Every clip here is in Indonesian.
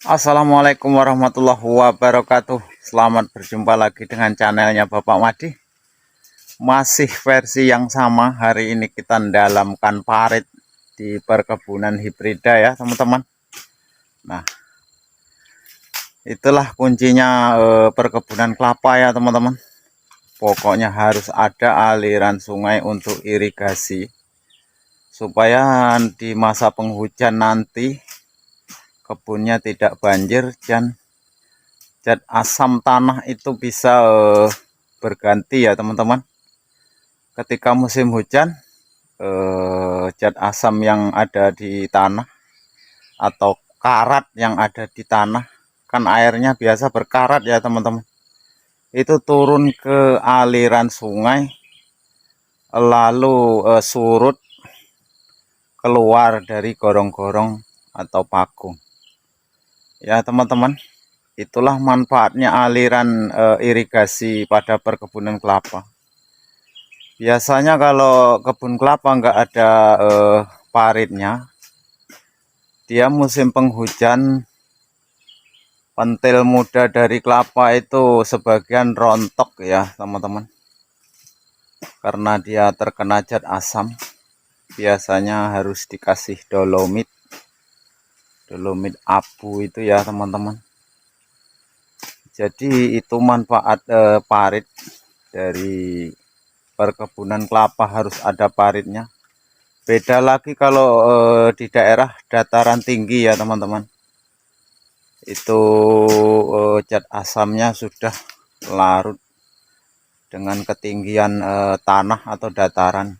Assalamualaikum warahmatullahi wabarakatuh. Selamat berjumpa lagi dengan channelnya Bapak Madi. Masih versi yang sama. Hari ini kita mendalamkan parit di perkebunan hibrida ya teman-teman. Nah, itulah kuncinya perkebunan kelapa ya teman-teman. Pokoknya harus ada aliran sungai untuk irigasi, supaya di masa penghujan nanti kebunnya tidak banjir dan zat asam tanah itu bisa berganti ya teman-teman. Ketika musim hujan, zat asam yang ada di tanah atau karat yang ada di tanah, kan airnya biasa berkarat ya teman-teman, itu turun ke aliran sungai, lalu surut keluar dari gorong-gorong atau pagung ya teman-teman. Itulah manfaatnya aliran irigasi pada perkebunan kelapa. Biasanya kalau kebun kelapa nggak ada paritnya, dia musim penghujan, pentil muda dari kelapa itu sebagian rontok ya teman-teman, karena dia terkena zat asam. Biasanya harus dikasih dolomit abu itu ya teman-teman. Jadi itu manfaat parit dari perkebunan kelapa, harus ada paritnya. Beda lagi kalau di daerah dataran tinggi ya teman-teman. Itu zat asamnya sudah larut dengan ketinggian tanah atau dataran.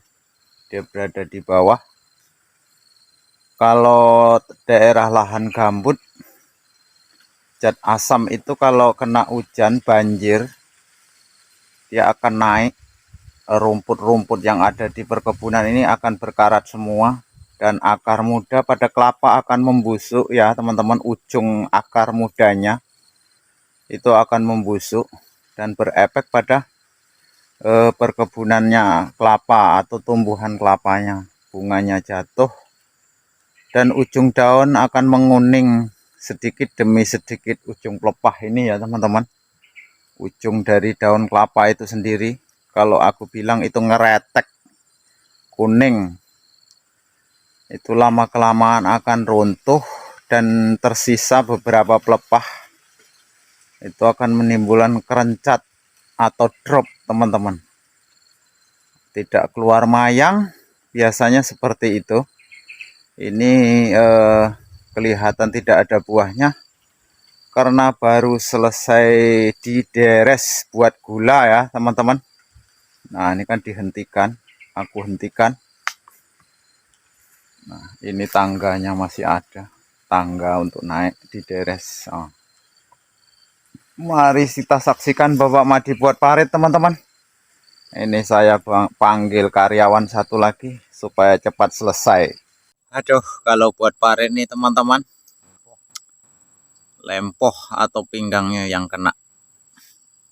Dia berada di bawah. Kalau daerah lahan gambut, zat asam itu kalau kena hujan banjir, dia akan naik. Rumput-rumput yang ada di perkebunan ini akan berkarat semua, dan akar muda pada kelapa akan membusuk ya teman-teman. Ujung akar mudanya itu akan membusuk dan berefek pada perkebunannya kelapa atau tumbuhan kelapanya. Bunganya jatuh dan ujung daun akan menguning sedikit demi sedikit. Ujung pelepah ini ya teman-teman, ujung dari daun kelapa itu sendiri, kalau aku bilang itu ngeretek kuning, itu lama kelamaan akan runtuh dan tersisa beberapa pelepah. Itu akan menimbulkan kerencat atau drop teman-teman. Tidak keluar mayang, biasanya seperti itu. Ini kelihatan tidak ada buahnya karena baru selesai dideres buat gula ya teman-teman. Nah, ini kan dihentikan, aku hentikan. Nah, ini tangganya masih ada, tangga untuk naik dideres. Mari kita saksikan Bapak Madi buat parit teman-teman. Ini saya panggil karyawan satu lagi supaya cepat selesai. Aduh, kalau buat parit nih teman-teman, lempoh atau pinggangnya yang kena.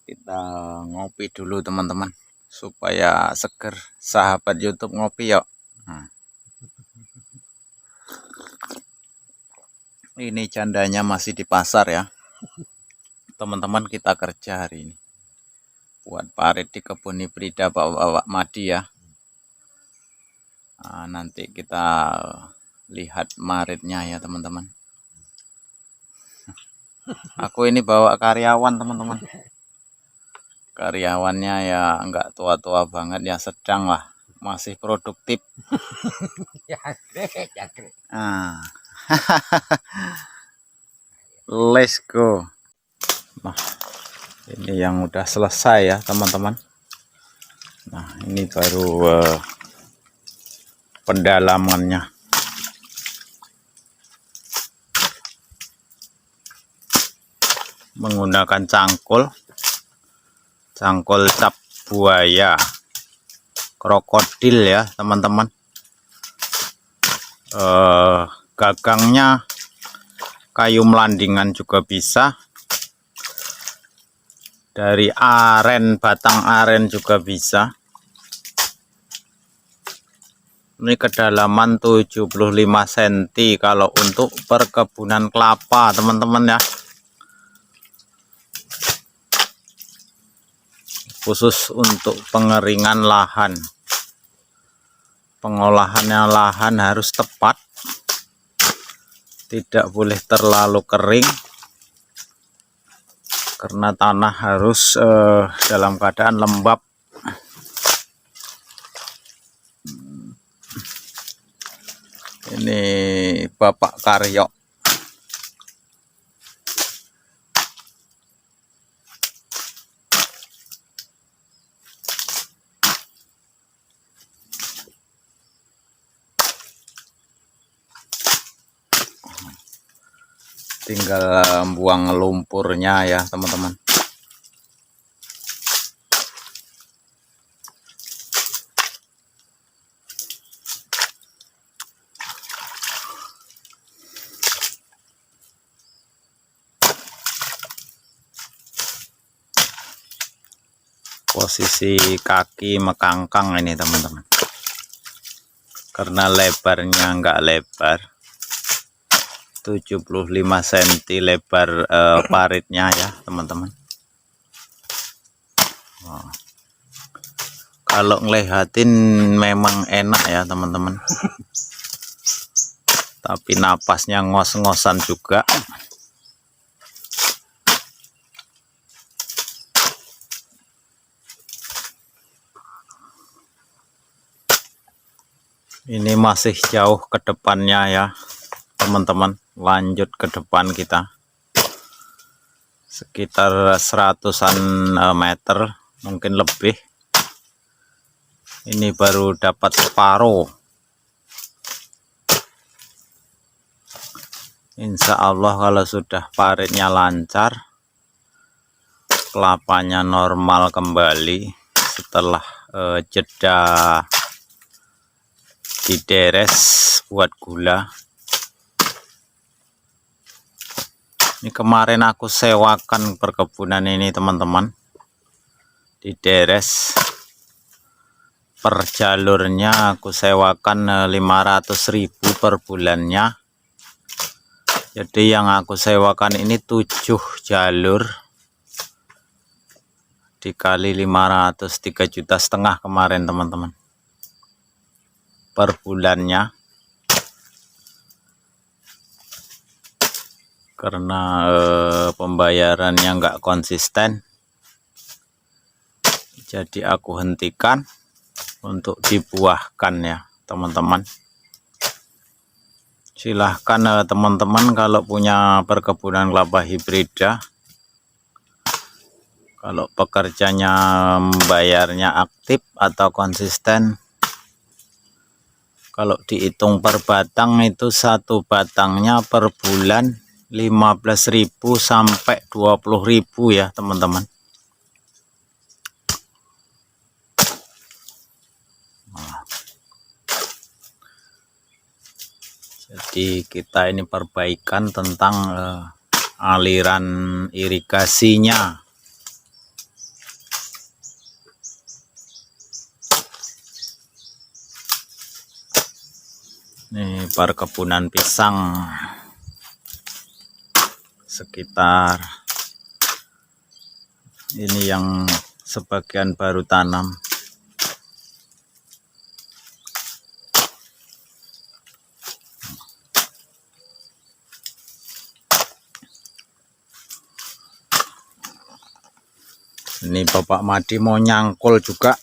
Kita ngopi dulu teman-teman, supaya seger. Sahabat YouTube ngopi yuk. Ini jandanya masih di pasar ya teman-teman. Kita kerja hari ini buat parit di kebun hibrida Bapak Madi ya. Nah, nanti kita lihat maritnya ya teman-teman. Aku ini bawa karyawan teman-teman. Karyawannya ya nggak tua-tua banget ya, sedang lah, masih produktif. Nah. Let's go. Nah, ini yang udah selesai ya teman-teman. Nah, ini baru pendalamannya. Menggunakan cangkul cap buaya, krokodil ya teman-teman. Gagangnya kayu melandingan juga bisa, dari aren, batang aren juga bisa. Ini kedalaman 75 cm kalau untuk perkebunan kelapa teman-teman ya, khusus untuk pengeringan lahan. Pengolahannya lahan harus tepat, tidak boleh terlalu kering karena tanah harus dalam keadaan lembab. Ini Bapak Karyo. Tinggal buang lumpurnya ya teman-teman. Posisi kaki mekangkang ini teman-teman, karena lebarnya enggak lebar, 75 cm lebar paritnya ya teman-teman. Kalau ngelihatin memang enak ya teman-teman, tapi napasnya ngos-ngosan juga. Ini masih jauh ke depannya ya teman-teman, lanjut ke depan kita sekitar 100-an meter mungkin lebih. Ini baru dapat separuh. Insya Allah kalau sudah paritnya lancar, kelapanya normal kembali setelah jeda dideres buat gula. Ini kemarin aku sewakan perkebunan ini teman-teman, dideres per jalurnya aku sewakan 500.000 per bulannya. Jadi yang aku sewakan ini 7 jalur dikali 500, 3,5 juta kemarin teman-teman per bulannya. Karena pembayarannya nggak konsisten, jadi aku hentikan untuk dibuahkan ya teman-teman. Silahkan teman-teman kalau punya perkebunan kelapa hibrida, kalau pekerjanya membayarnya aktif atau konsisten, kalau dihitung per batang itu satu batangnya per bulan 15.000 sampai 20.000 ya teman-teman. Jadi kita ini perbaikan tentang aliran irigasinya. Ini perkebunan pisang sekitar ini yang sebagian baru tanam. Ini Bapak Madi mau nyangkul juga.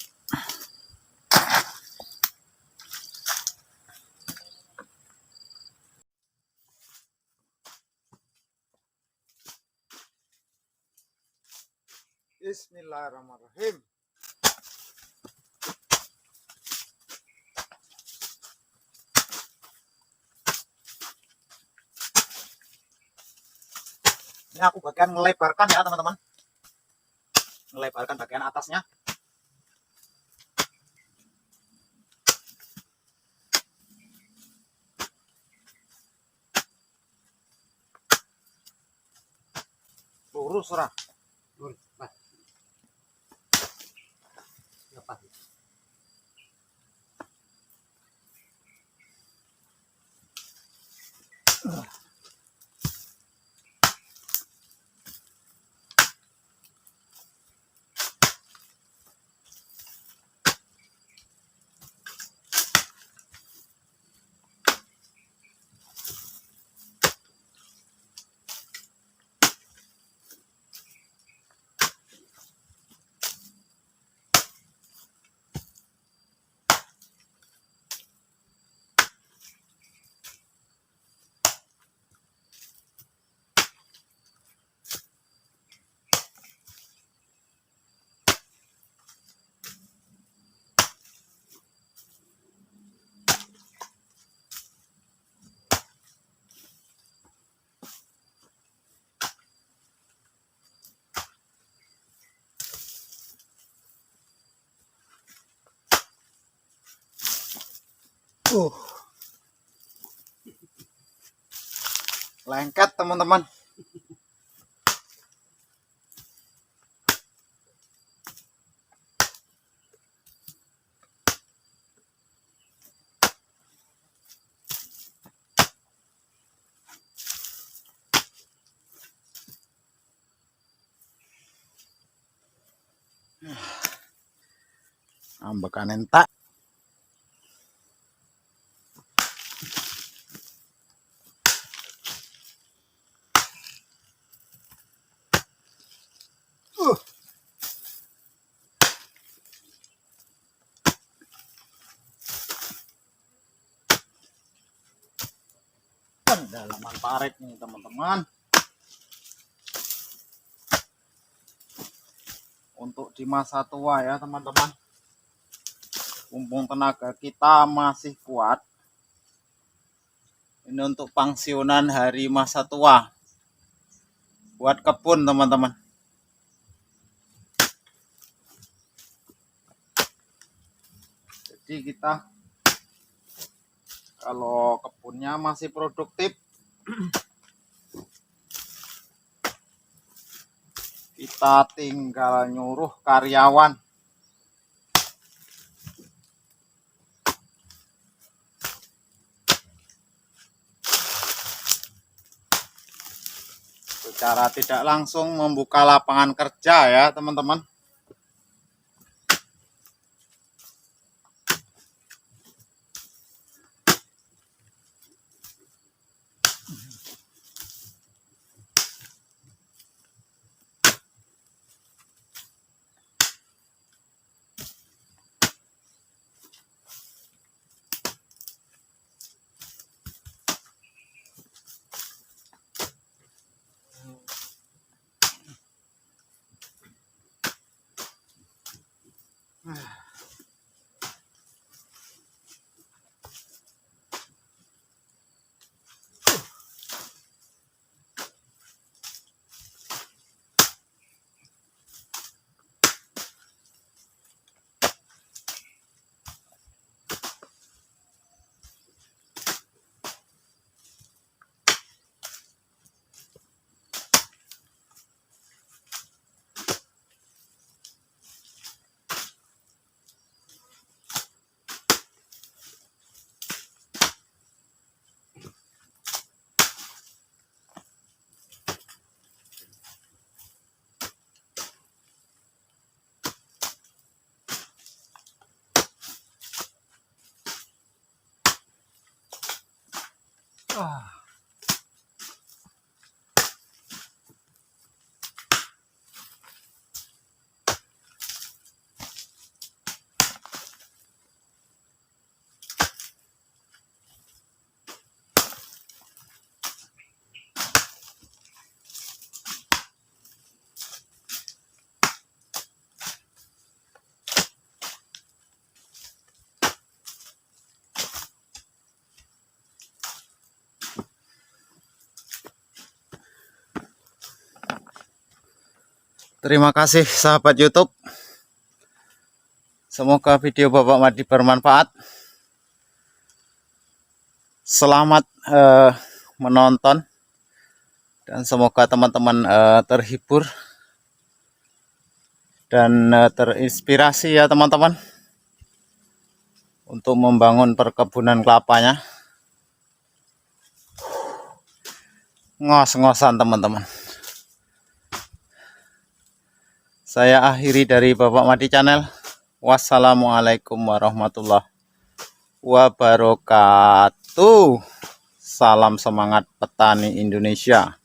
Bismillahirrahmanirrahim. Ini aku bagian melebarkan ya teman-teman, melebarkan bagian atasnya. Lurus ora? Lurus. Lengket teman-teman. Ambekan entak. Dalaman parit nih teman-teman. Untuk di masa tua ya teman-teman, mumpung tenaga kita masih kuat, ini untuk pensiunan hari masa tua buat kebun teman-teman. Jadi kita kalau kebunnya masih produktif, kita tinggal nyuruh karyawan. Secara tidak langsung membuka lapangan kerja ya teman-teman. Terima kasih sahabat YouTube. Semoga video Bapak Madi bermanfaat. Selamat menonton dan semoga teman-teman terhibur dan terinspirasi ya teman-teman untuk membangun perkebunan kelapanya. Ngos-ngosan teman-teman. Saya akhiri dari Bapak Madi Channel. Wassalamualaikum warahmatullahi wabarakatuh. Salam semangat petani Indonesia.